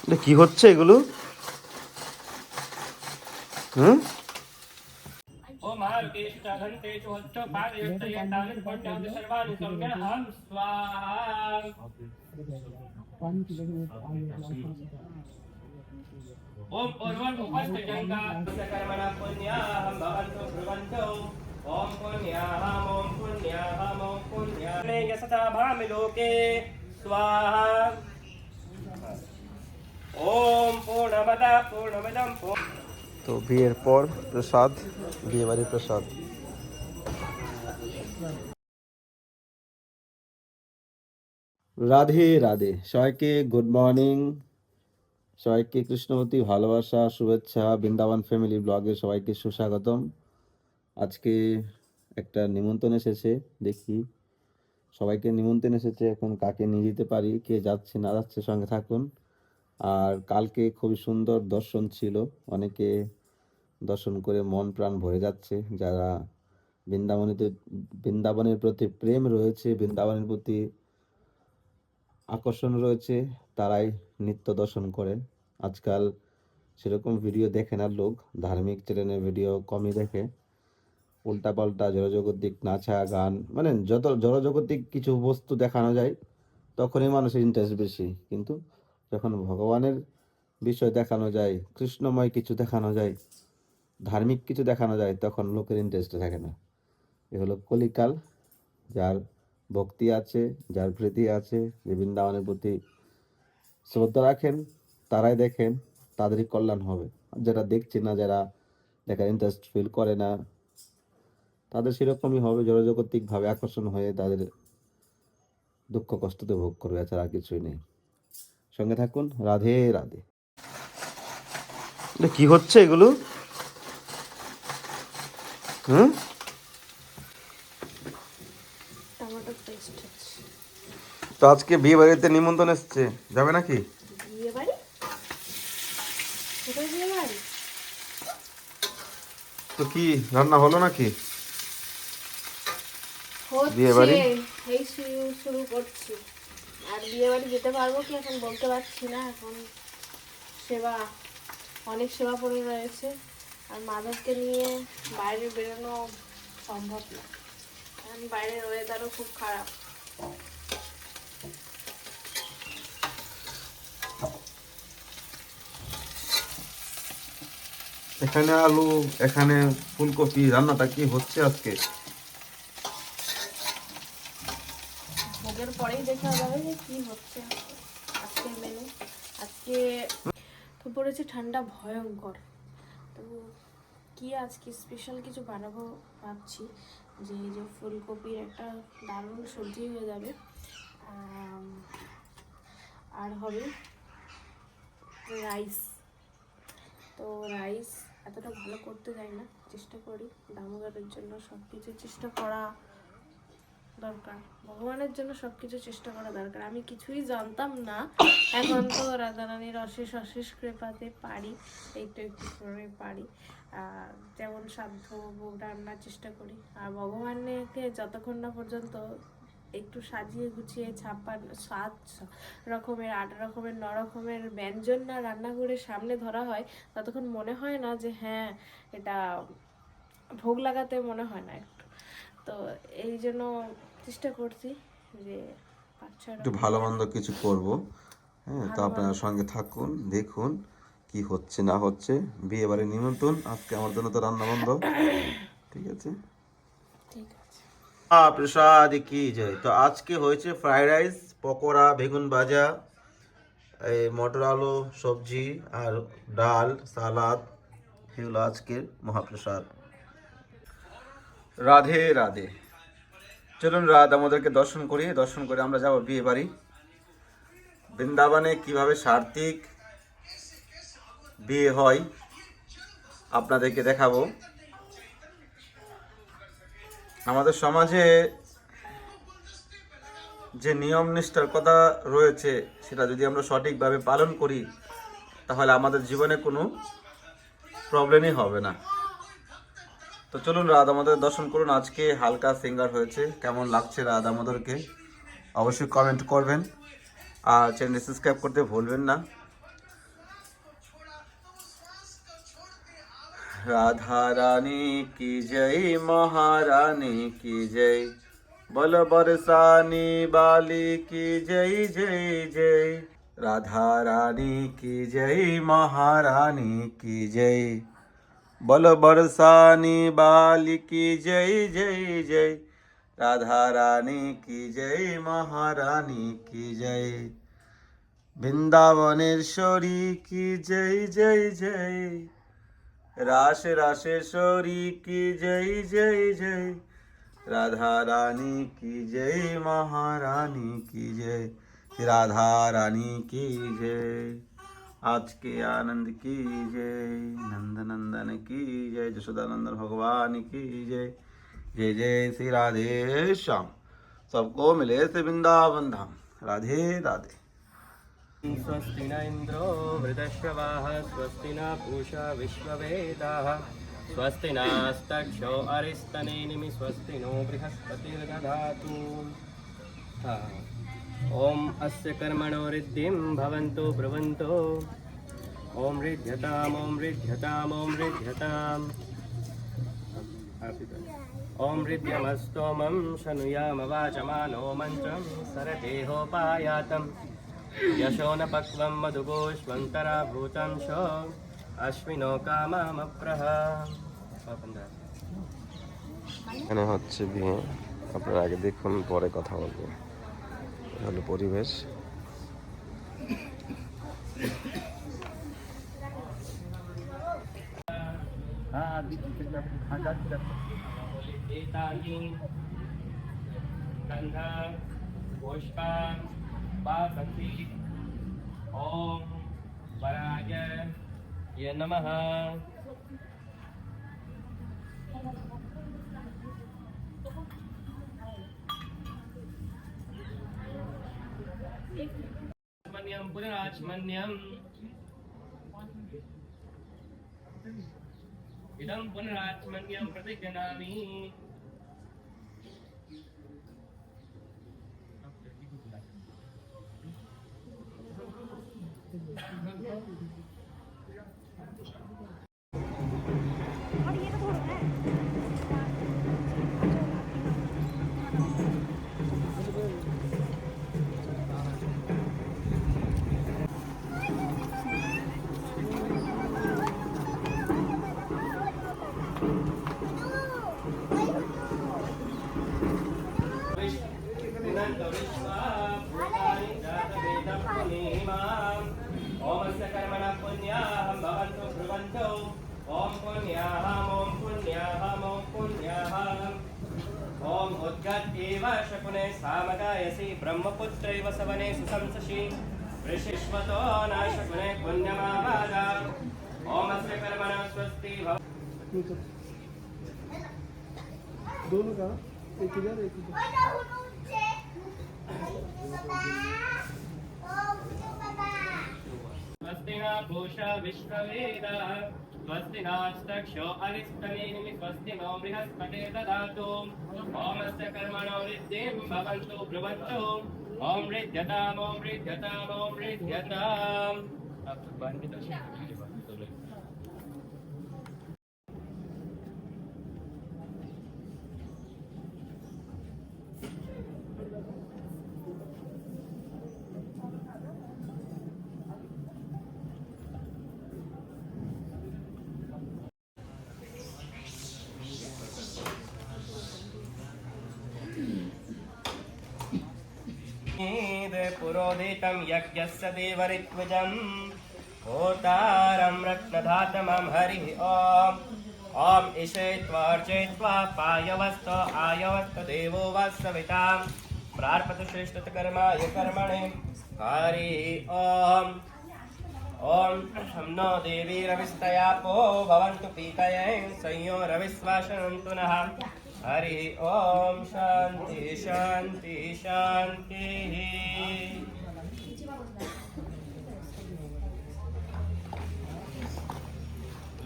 এটা কি হচ্ছে এগুলো? হুম। ओम आरुकेषु च घन्टेषु हस्तौ पादयोस्तयेतानि पुण्यानि सर्वाणि सम्यहं स्वाहा। ओम पूर्वं उपस्थजन्ता कर्मणा पुण्याहं भवन्तु ब्रुवन्तु। ओम पुण्याहम् ओम पुण्याहम् ओम पुण्याहं यशसा भामि लोके स्वाहा। ओम पूर्णमदः पूर्णमिदं তো বিয়ের পর প্রসাদ, বিয়ে বাড়ির প্রসাদ। রাধে রাধে, সবাইকে গুড মর্নিং, সবাইকে কৃষ্ণবতী ভালোবাসা, শুভেচ্ছা। বৃন্দাবন ফ্যামিলি ব্লগে সবাইকে সুস্বাগতম। আজকে একটা নিমন্ত্রণ এসেছে, দেখি সবাইকে নিমন্ত্রণ এসেছে, এখন কাকে নিয়ে যেতে পারি, কে যাচ্ছে না যাচ্ছে সঙ্গে থাকুন। আর কালকে খুবই সুন্দর দর্শন ছিল, অনেকে দর্শন করে মন প্রাণ ভরে যাচ্ছে। যারা বৃন্দাবনের প্রতি প্রেম রয়েছে, বৃন্দাবনের প্রতি আকর্ষণ রয়েছে, তারাই নিত্য দর্শন করেন। আজকাল সেরকম ভিডিও দেখে না লোক, ধার্মিক চ্যানেলের ভিডিও কমই দেখে। উল্টাপাল্টা জড়জগতিক নাচা গান, মানে যত জড়জগতিক কিছু বস্তু দেখানো যায় তখনই মানুষের ইন্টারেস্ট বেশি। কিন্তু যখন ভগবানের বিষয় দেখানো যায়, কৃষ্ণময় কিছু দেখানো যায়, ধার্মিক কিছু দেখানো যায়, তখন লোকের ইন্টারেস্ট থাকে না। এ হলো কলিকাল। যার ভক্তি আছে, যার প্রীতি আছে, যে বৃন্দাবনের প্রতি শ্রদ্ধা রাখেন, তারাই দেখেন, তাদেরই কল্যাণ হবে। আর যারা দেখছে না, যারা দেখার ইন্টারেস্ট ফিল করে না, তাদের সেরকমই হবে, জড়জাগতিকভাবে আকর্ষণ হয়ে তাদের দুঃখ কষ্টতে ভোগ করবে, এছাড়া আর কিছুই নেই। সঙ্গে থাকুন। রাধে রাধে। এটা কি হচ্ছে এগুলো? হুম। টমেটো পেস্ট হচ্ছে। তো আজকে বিয়ে বাড়িতে নিমন্ত্রণ এসছে, যাবে নাকি? বিয়ে বাড়ি? কোথায় বিয়ে বাড়ি? তো কি রান্না হলো নাকি বিয়ে হচ্ছে, বাড়ি? এই শুরু করছি। আর বিয়ে বাড়ি যেতে পারবো কি এখন বলতে পারছি না। এখন সেবা, অনেক সেবা পড়ে রয়েছে। আর মাধবকে নিয়ে বাইরে বেরোনো সম্ভব না, কারণ বাইরের ওয়েদারও খুব খারাপ। এখানে আলু, এখানে ফুলকপি, রান্নাটা কি হচ্ছে আজকে? ভোগের পরেই দেখা যাবে যে কি হচ্ছে আজকের মেনু। আজকে তো পড়েছে ঠান্ডা ভয়ঙ্কর। তো কি আজকে স্পেশাল কিছু বানাবো ভাবছি। যে এই যে ফুলকপির একটা দারুণ সবজি হয়ে যাবে, আর হবে রাইস। তো রাইস এতটা ভালো করতে যাই না, চেষ্টা করি। দামোদরের জন্য সব কিছু চেষ্টা করা দরকার, ভগবানের জন্য সব কিছু চেষ্টা করা দরকার। আমি কিছুই জানতাম না, এখন তো রাধারানীর অশেষ অশেষ কৃপাতে পারি, একটু একটু করে পারি। যেমন সাধ্য ভোগ রান্নার চেষ্টা করি। আর ভগবানকে যতক্ষণ না পর্যন্ত একটু সাজিয়ে গুছিয়ে 7 রকমের 8 রকমের 9 রকমের ব্যঞ্জন না রান্না করে সামনে ধরা হয়, ততক্ষণ মনে হয় না যে হ্যাঁ এটা ভোগ লাগাতে মনে হয় না একটু। তো এই জন্য চেষ্টা করছি যে 5-6 একটু ভালো রকমের মন্দ কিছু করব। হ্যাঁ, তো ভালো আপনারা ভালো। সঙ্গে থাকুন, দেখুন কি হচ্ছে না হচ্ছে। বিয়ে বাড়ির নিমন্ত্রণ আজকে, আমার জন্য তো রান্না বন্ধ। ঠিক আছে। ঠিক আছে। প্রসাদ কি জয়। তো আজকে হয়েছে ফ্রাইড রাইস, পকোড়া, বেগুন ভাজা, এই মটর আলু সবজি, আর ডাল, সালাদ। এগুলো আজকের মহাপ্রসাদ। রাধে রাধে। চলুন রাত আমাদেরকে দর্শন করি, দর্শন করে আমরা যাব বিয়ে বাড়ি। বৃন্দাবনে কিভাবে সার্থিক বিয়ে হয় আপনাদেরকে দেখাবো। আমাদের সমাজে যে নিয়ম নিষ্ঠার কথা রয়েছে, সেটা যদি আমরা সঠিকভাবে পালন করি, তাহলে আমাদের জীবনে কোনো প্রবলেমই হবে না। তো চলুন রাধা আমাদের দর্শন করুন। আজকে হালকা সিঙ্গার হয়েছে, কেমন লাগছে রাধা আমাদেরকে অবশ্যই কমেন্ট করবেন। আর চ্যানেল সাবস্ক্রাইব করতে ভুলবেন না। राधा रानी की जय, महारानी की जय, बल बरसानी बाली की जय जय जय। राधा रानी की जय, महारानी की जय, बल बरसानी बाली की जय जय जय। राधा रानी की जय, महारानी की जय, वृंदावनेश्वरी की जय जय जय। रास रासेश्वरी की जय जय जय। राधा रानी की जय, महारानी की जय, राधा रानी की जय। आज के आनंद की जय, नंद नंदन की जय, जशोदानंदन भगवान की जय। जय जय श्री राधे श्याम। सबको मिले से वृंदावन धाम। राधे राधे। स्वस्ति न इन्द्रो वृधश्रवाः स्वस्ति न पूषा विश्ववेदाः स्वस्ति नास्तक्षो अरिस्तनेमिः स्वस्ति नो बृहस्पतिर्दधातु। ॐ अस्य कर्मणो रिद्धिं भवन्तु ब्रुवन्तु। ॐ रिध्यताम् ॐ रिध्यताम् ॐ रिध्यताम्। ॐ रिद्ध्यमस्तोमं शनुयाम वाचमानो मन्त्रं सरदेहोपायातम्। यशो न पक्वं मधुगोष्वन्तरा भूतं शो अश्विनो काममप्रह। এখানে হচ্ছে বিয়ে, আপনারা আগে দেখুন পরে কথা বলবো। হলো পরিবেশ। एतानि गन्ध पुष्पान् वासन्ति। ॐ वराय य नमः। आचमन्यं पुनराचमन्यम् इदं पुनराचमन्यं प्रतिगृह्णामि। ओमस्य कर्मणः पुण्याहं भवन्तु ब्रुवन्तु। ॐ पुण्याहम् ॐ पुण्याहम् ॐ पुण्याहम्। ॐ उद्गत्यैव शकुने सामगायसि ब्रह्मपुत्रैव सवने सुशंससि ऋषिष्वतो न शकुने पुण्यमावाद। ओमस्य कर्मणः स्वस्ति भव। दोनों का एक इधर एक इधर। स्वस्ति न पूषा विश्ववेदाः स्वस्ति नास्तक्षो अरिस्तनेमिः स्वस्ति नो बृहस्पतिर्दधातु। ओमस्य कर्मणो रिद्धिं भवन्तु ब्रुवन्तु। ॐ रिध्यताम् ॐ रिध्यताम् ॐ रिध्यताम्। पुरोदितं यज्ञस्य देवरित्विजं होतारं रत्नधातमं हरिः ॐ। ॐ इषयित्वार्चयित्वा पायवस्त आयवस्त देवो वा सवितां प्रार्पतु श्रेष्ठतकर्माय कर्मणे हरिः ॐ। ॐ नो देवी रविस्तयापो भवन्तु पीतये संयो रविश्वासनन्तु नः। हरिः ॐ शान्ति शान्ति शान्तिः।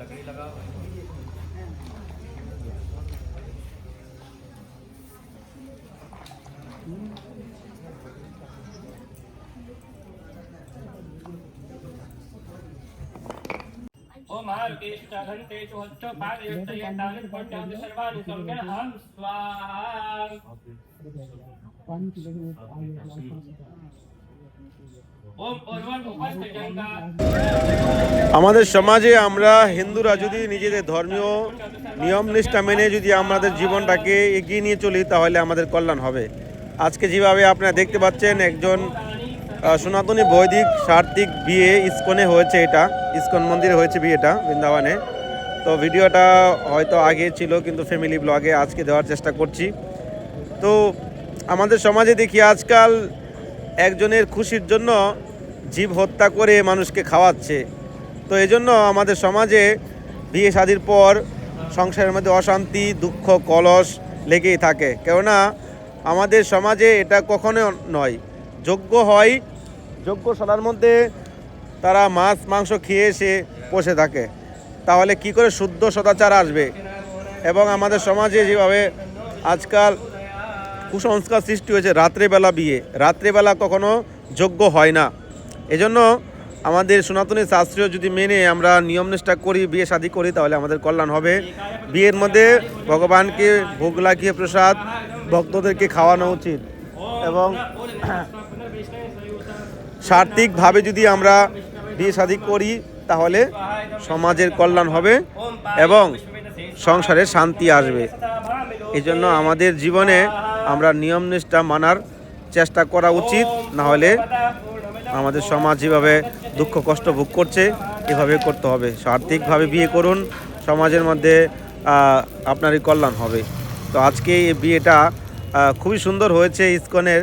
लकड़ी लगाओ। ओम मार्गेषु च घण्टेषु हस्तपादयुक्तयन्तानि पुण्यानि सर्वाणि सौम्येन अहं स्वाहा ओम पूर्वं उपस्थजन्ता আমাদের সমাজে আমরা হিন্দুরা যদি নিজেদের ধর্মীয় নিয়ম নিষ্ঠা মেনে যদি আমাদের জীবনটাকে এগিয়ে নিয়ে চলি তাহলে আমাদের কল্যাণ হবে। আজকে যেভাবে আপনারা দেখতে পাচ্ছেন একজন সনাতনী বৈদিক সার্থিক বিয়ে ইস্কনে হয়েছে, এটা ইস্কন মন্দিরে হয়েছে বিয়েটা বৃন্দাবনে। তো ভিডিওটা হয়তো আগে ছিল কিন্তু ফ্যামিলি ব্লগে আজকে দেওয়ার চেষ্টা করছি। তো আমাদের সমাজে দেখি আজকাল একজনের খুশির জন্য জীব হত্যা করে মানুষকে খাওয়াচ্ছে। তো এই জন্য আমাদের সমাজে বিয়ে শাদির পর সংসারের মধ্যে অশান্তি দুঃখ কলস লেগেই থাকে, কেননা আমাদের সমাজে এটা কখনো নয়। যজ্ঞ হয়, যজ্ঞশালার মধ্যে তারা মাছ মাংস খেয়ে এসে বসে থাকে, তাহলে কি করে শুদ্ধ সদাচার আসবে? এবং আমাদের সমাজে যেভাবে আজকাল কুসংস্কার সৃষ্টি হয়েছে, রাত্রেবেলা বিয়ে, রাত্রেবেলা কখনো যজ্ঞ হয় না। এজন্য আমাদের সনাতনী শাস্ত্রীয় যদি মেনে আমরা নিয়ম নিষ্ঠা করি, বিয়ে শাদী করি, তাহলে আমাদের কল্যাণ হবে। বিয়ের মধ্যে ভগবানকে ভোগ লাগিয়ে প্রসাদ ভক্তদেরকে খাওয়ানো উচিত এবং সার্থিকভাবে যদি আমরা বিয়ে শাদী করি তাহলে সমাজের কল্যাণ হবে এবং সংসারে শান্তি আসবে। এই জন্য আমাদের জীবনে আমরা নিয়ম নিষ্ঠা মানার চেষ্টা করা উচিত, না হলে আমাদের সমাজ যেভাবে দুঃখ কষ্ট ভোগ করছে এভাবে করতে হবে। সার্থিকভাবে বিয়ে করুন, সমাজের মধ্যে আপনারই কল্যাণ হবে। তো আজকে এই বিয়েটা খুবই সুন্দর হয়েছে ইস্কনের।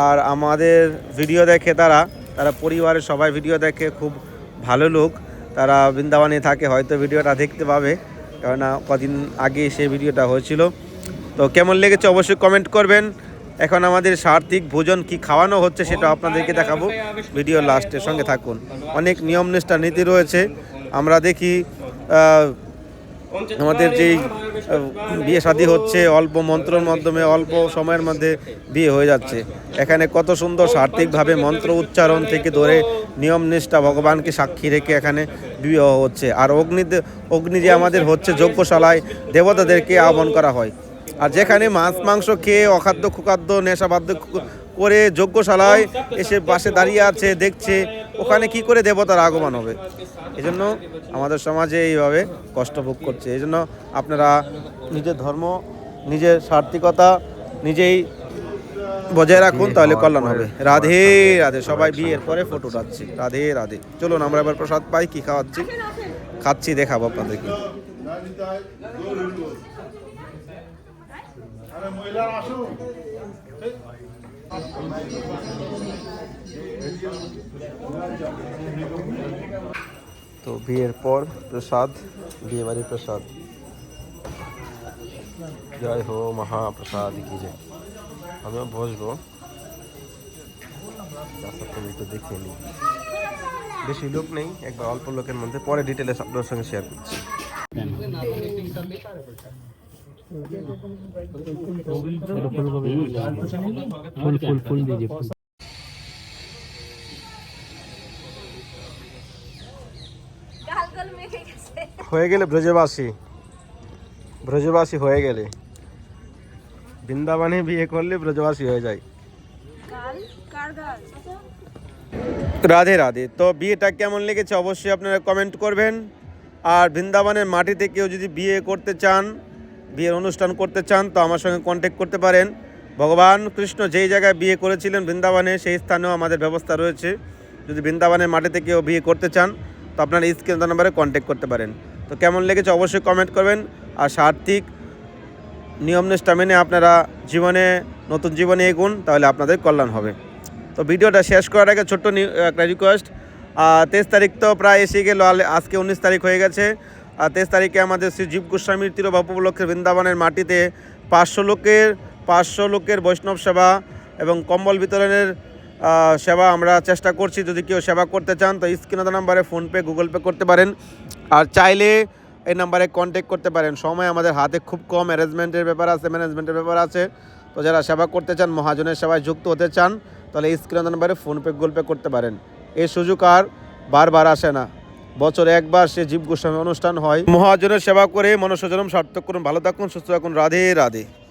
আর আমাদের ভিডিও দেখে তারা পরিবারের সবাই ভিডিও দেখে, খুব ভালো লোক, তারা বৃন্দাবনে থাকে, হয়তো ভিডিওটা দেখতে পাবে, কেননা কদিন আগে সেই ভিডিওটা হয়েছিল। তো কেমন লেগেছে অবশ্যই কমেন্ট করবেন। এখন আমাদের সার্থিক ভোজন কি খাওয়ানো হচ্ছে সেটা আপনাদেরকে দেখাবো, ভিডিও লাস্টের সঙ্গে থাকুন। অনেক নিয়ম নিষ্ঠা নীতি রয়েছে। আমরা দেখি আমাদের যেই বিয়ে শাদী হচ্ছে অল্প মন্ত্রের মাধ্যমে, অল্প সময়ের মধ্যে বিয়ে হয়ে যাচ্ছে। এখানে কত সুন্দর সার্থিকভাবে মন্ত্র উচ্চারণ থেকে ধরে নিয়ম নিষ্ঠা ভগবানকে সাক্ষী রেখে এখানে বিবাহ হচ্ছে। আর অগ্নি যে আমাদের হচ্ছে যজ্ঞশালায় দেবতাদেরকে আহ্বান করা হয়। আর যেখানে মাছ মাংস খেয়ে অখাদ্য কুখাদ্য নেশাবাদ্য করে যজ্ঞশালায় এসে পাশে দাঁড়িয়ে আছে দেখছে, ওখানে কি করে দেবতার আগমন হবে? এই জন্য আমাদের সমাজে এইভাবে কষ্ট ভোগ করছে। এই জন্য আপনারা নিজের ধর্ম, নিজের সার্থিকতা নিজেই বজায় রাখুন, তাহলে কল্যাণ হবে। রাধে রাধে। সবাই বিয়ের পরে ফটো উঠাচ্ছি। রাধে রাধে। চলুন আমরা এবার প্রসাদ পাই, কি খাচ্ছি দেখাবো আপনাদেরকে। তো বিয়ের পর প্রসাদ, বিয়ে বাড়ির প্রসাদ। জয় হো মহাপ্রসাদ কি জয়। আমিও বসবো, একটু দেখে নিই। বেশি লোক নেই, একবার অল্প লোকের মধ্যে, পরে ডিটেলে আপনার সঙ্গে শেয়ার করছি। হয়ে গেলে ব্রজবাসী হয়ে গেলে, বৃন্দাবনে বিয়ে করলে ব্রজবাসী হয়ে যায়। রাধে রাধে। তো বিয়েটা কেমন লেগেছে অবশ্যই আপনারা কমেন্ট করবেন। আর বৃন্দাবনের মাটিতে কেউ যদি বিয়ে করতে চান, বিয়ের অনুষ্ঠান করতে চান, তো আমার সঙ্গে কন্ট্যাক্ট করতে পারেন। ভগবান কৃষ্ণ যেই জায়গায় বিয়ে করেছিলেন বৃন্দাবনে, সেই স্থানেও আমাদের ব্যবস্থা রয়েছে। যদি বৃন্দাবনের মাটিতে কেউ বিয়ে করতে চান তো আপনারা স্ক্রিন নাম্বারে কন্ট্যাক্ট করতে পারেন। তো কেমন লেগেছে অবশ্যই কমেন্ট করবেন। আর সার্থিক নিয়ম নিষ্ঠা মেনে আপনারা জীবনে নতুন জীবনে এগুন, তাহলে আপনাদের কল্যাণ হবে। তো ভিডিওটা শেষ করার আগে ছোট্ট একটা রিকোয়েস্ট, 23 তারিখ তো প্রায় এসে গেল, আজকে 19 তারিখ হয়ে গেছে। 23 তারিখে আমাদের শ্রী জীব গোস্বামীর তিরোভাব উপলক্ষে বৃন্দাবনের মাটিতে 500 লোকের বৈষ্ণব সেবা এবং কম্বল বিতরণের সেবা আমরা চেষ্টা করছি। যদি কেউ সেবা করতে চান তো স্ক্রিনে দেওয়া নাম্বারে ফোনপে গুগল পে করতে পারেন, আর চাইলে এই নাম্বারে কন্ট্যাক্ট করতে পারেন। সময় আমাদের হাতে খুব কম, ম্যানেজমেন্টের ব্যাপার আছে। তো যারা সেবা করতে চান, মহাজনের সেবায় যুক্ত হতে চান, তাহলে স্ক্রিনে দেওয়া নাম্বারে ফোনপে গুগল পে করতে পারেন। এই সুযোগ আর বারবার আসে না। বছরে একবার সে জীব গোস্বামী অনুষ্ঠান হয়। মহাজনের সেবা করে মনুষ্য জন্ম সার্থক করুন। ভালো থাকুন, সুস্থ থাকুন। রাধে রাধে।